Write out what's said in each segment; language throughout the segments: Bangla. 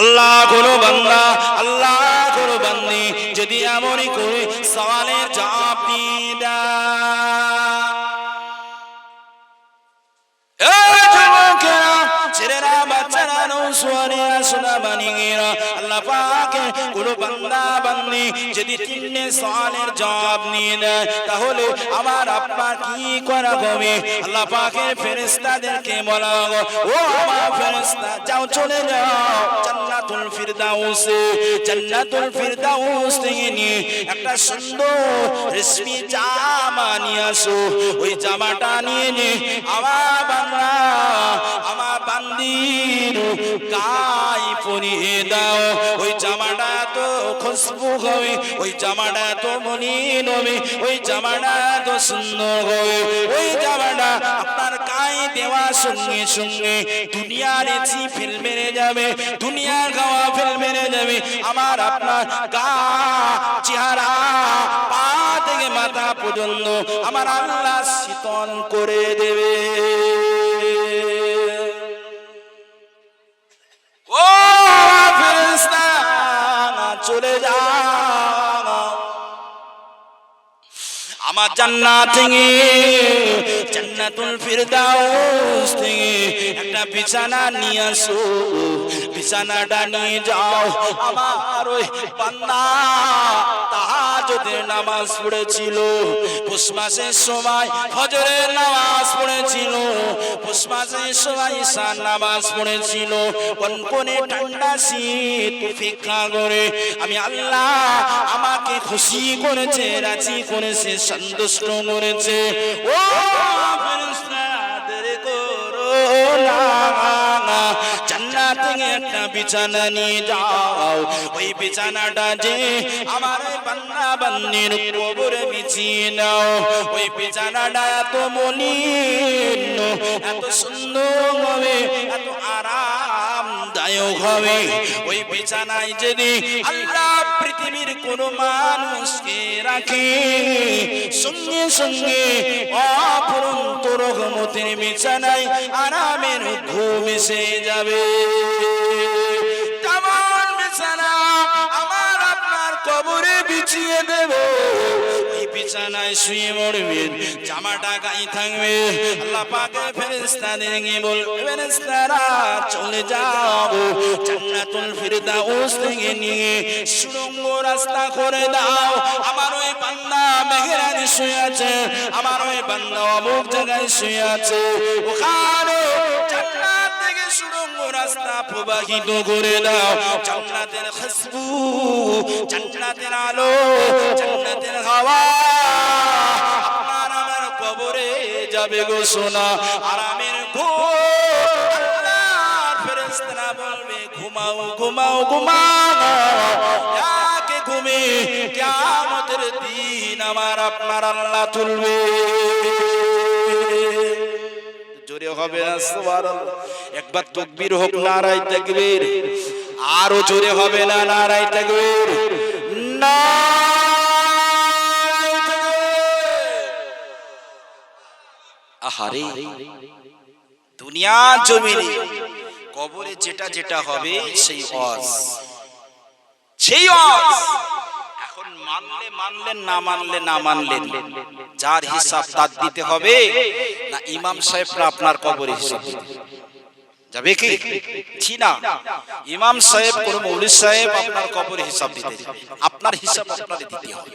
আল্লাহ কোনো বান্দা, আল্লাহ কোনো বান্দি যদি এমনই করে সওয়ালের জবাব দিয়ে দেয়, ছেলেরা বাচ্চারা নৌসওয়ারিরা সোনামানিরা, আল্লাহ পাকের কোনো বান্দা বান্দি যদি তিনটে সওয়ালের জবাব নিয়ে দেয়, তাহলে আমার আপনার কি করা হবে? আল্লাহ পাকের ফেরেশতাদেরকে বলা হবে, ও আমার ফেরেশতা, যাও চলে যাও জান্নাতুল ফিরদাউসে, জান্নাতুল ফিরদাউস থেকে নিয়ে একটা সুন্দর রেশমি জামা নিয়ে আসো। ওই জামাটা নিয়ে আমার বান্দা, আমার বান্দির গায়ে পরিয়ে দাও। ওই জামাটা তো খুশবু হবে, ওই জামাটা তো মলিন হবে, ওই জামাটা তো সুন্দর হবে। ওই জামাটা আপনার গায়ে দেওয়ার সঙ্গে সঙ্গে দুনিয়ার এসি ফেল মেরে যাবে, দুনিয়ার গাওয়া ফেল মেরে যাবে। আমার আপনার গা, চেহারা, পা থেকে মাথা পর্যন্ত আমার আল্লাহ শীতল করে দেবে। ও ফেরেশতা, চলে যাও আমার জান্নাত থেকে, জান্নাতুল ফিরদাউস থেকে একটা বিছানা নিয়ে আসো। বিছানাটা নিয়ে যাও। আমার ওই বান্দা তাহাজ্জুদের নামাজ পড়েছিল, পৌষ মাসের সময় ফজরের নামাজ পড়েছিল, পৌষ মাসের সময় ঈশার নামাজ পড়েছিল, কনকনে ঠান্ডা শীত উপেক্ষা করে আমি আল্লাহ আমাকে খুশি করেছে, রাজি করেছে, সন্তুষ্ট করেছে। ও ফেরেশতা, দেরি করো না, জান্নাত থেকে একটা বিছানা নিয়ে যাও। ওই বিছানাটা যে আমার বান্দা বান্দির কবরে বিছিয়ে দাও। ওই বিছানাটা এত মলিন, এত সুন্দর হবে, এত আরামদায়ক হবে। ওই বিছানায় যদি আল্লাহ পৃথিবীর কোন মানুষকে রাখে, সঙ্গে সঙ্গে অফুরন্ত রহমতের বিছানায় আরামের ঘুম এসে যাবে। তেমন বিছানা আমার আপনার কবরে বিছিয়ে দেব। ওই বিছানায় শুয়ে মরবেন, জামাটা গায়ে থাকবে। আল্লাহ পাকের ফেরেশতাদেরকে বলবে, ফেরেশতারা চলে যাও, জান্নাতুল ফিরদাউস থেকে নিয়ে সুড়ঙ্গ রাস্তা করে দাও। আমার ওই বান্দা মেহরানি শুয়ে আছে, আমার ওই বান্দা অমুক জায়গায় শুয়ে আছে, ওখানে জান্নাত থেকে সুড়ঙ্গ রাস্তা প্রবাহিত করে দাও। জান্নাতের খুশবু, জান্নাতের আলো, জান্নাতের হাওয়া আপনার আমার কবরে যাবে গো সোনা, আরামের ঘুম। আল্লাহর ফেরেশতারা বলবে, ঘুমাও ঘুমাও ঘুমাও, একে ঘুমে কিয়ামতের দিন আমার আপনার আল্লাহ তুলবে। জোরে হবে না সুবহানাল্লাহ? একবার তাকবীর হোক, নারায়ে তাকবীর। আরো জোরে হবে না, নারায়ে তাকবীর, নারায়ে তাকবীর। আহারে, দুনিয়া জমিনে কবরে যেটা যেটা হবে সেই ওয়াজ, সেই ওয়াজ এখন মানলে মানলেন, না মানলে না মানলেন, যার হিসাব তার দিতে হবে না ইমাম সাহেবরা আপনার কবরে হিসাব দিতে যাবে কি? জি না, ইমাম সাহেব কোন মৌলভী সাহেব আপনার কবরে হিসাব দিতে যাবে, আপনার হিসাব আপনাকে দিতে হবে।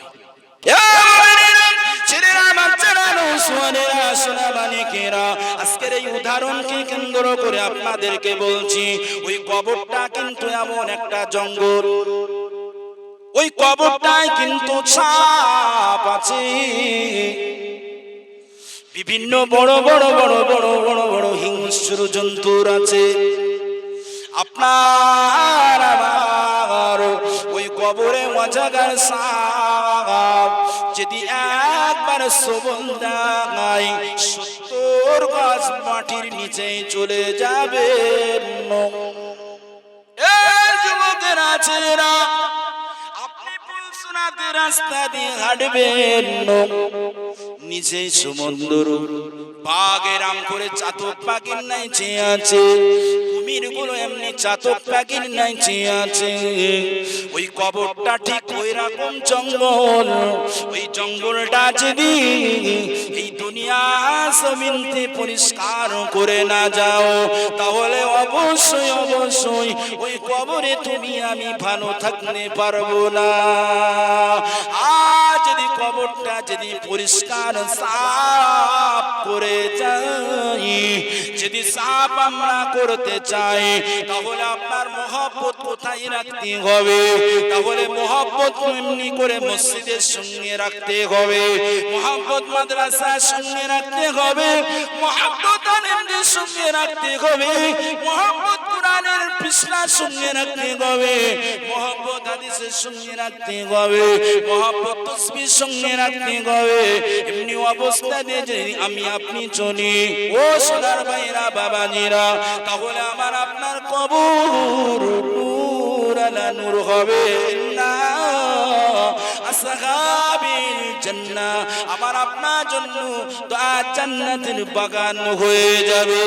আজকের এই উদাহরণকে কেন্দ্র করে আপনাদেরকে বলছি, ওই কবরটা কিন্তু এমন একটা জঙ্গল, ওই কবরটায় কিন্তু ছাপ আছে, বিভিন্ন বড় বড় বড় বড় বড় বড় হিংস্র জন্তুর আছে। আপনার আমার ওই কবরে অজাগার সাপ যদি একবার সবল দেয়, 70 গাছ মাটির নিচে চলে যাবে। যুবকেরা, ছেলেরা, আপনি পুলসুনাতে রাস্তা দিয়ে হাঁটবেন, নিচে সমুদ্র, বাঘের আম করে চাতক পাখির নাই চেয়ে আছে, কুমিরগুলো এমনি চাতক পাখির নাইচে আছে। ওই কবরটা ঠিক ওই রকম জঙ্গল। ওই জঙ্গলটা যদি এই দুনিয়া জমিনতে পরিষ্কার করে না যাও, তাহলে অবশ্যই অবশ্যই ওই কবরে তুমি আমি ভালো থাকতে পারবো না। আর যদি কবরটা যদি পরিষ্কার সাফ করে যাই, যদি সাফ আমরা করতে চাই, তাহলে আপনার মহব্বত কোথায় রাখতে হবে? তাহলে মহব্বত এমনি করে মসজিদের সঙ্গে রাখতে হবে, মহব্বত মাদ্রাসার সঙ্গে রাখতে হবে, মহব্বত আলেমদের সঙ্গে রাখতে হবে, মহব্বত কোরআনের পৃষ্ঠার সঙ্গে রাখতে হবে, মহব্বত হাদিসের সঙ্গে রাখতে হবে, মহব্বত তাসবির সঙ্গে রাখতে হবে। এমনি অবস্থাতে যদি আমি আপনি চলি ও সোনার ভাইরা বাবাজিরা, তাহলে আমার আপনার কবর নূর আলা নূর হবে না। আসহাবিল জান্নাহ, আমার আপনার জন্য তো জান্নাতের বাগান হয়ে যাবে।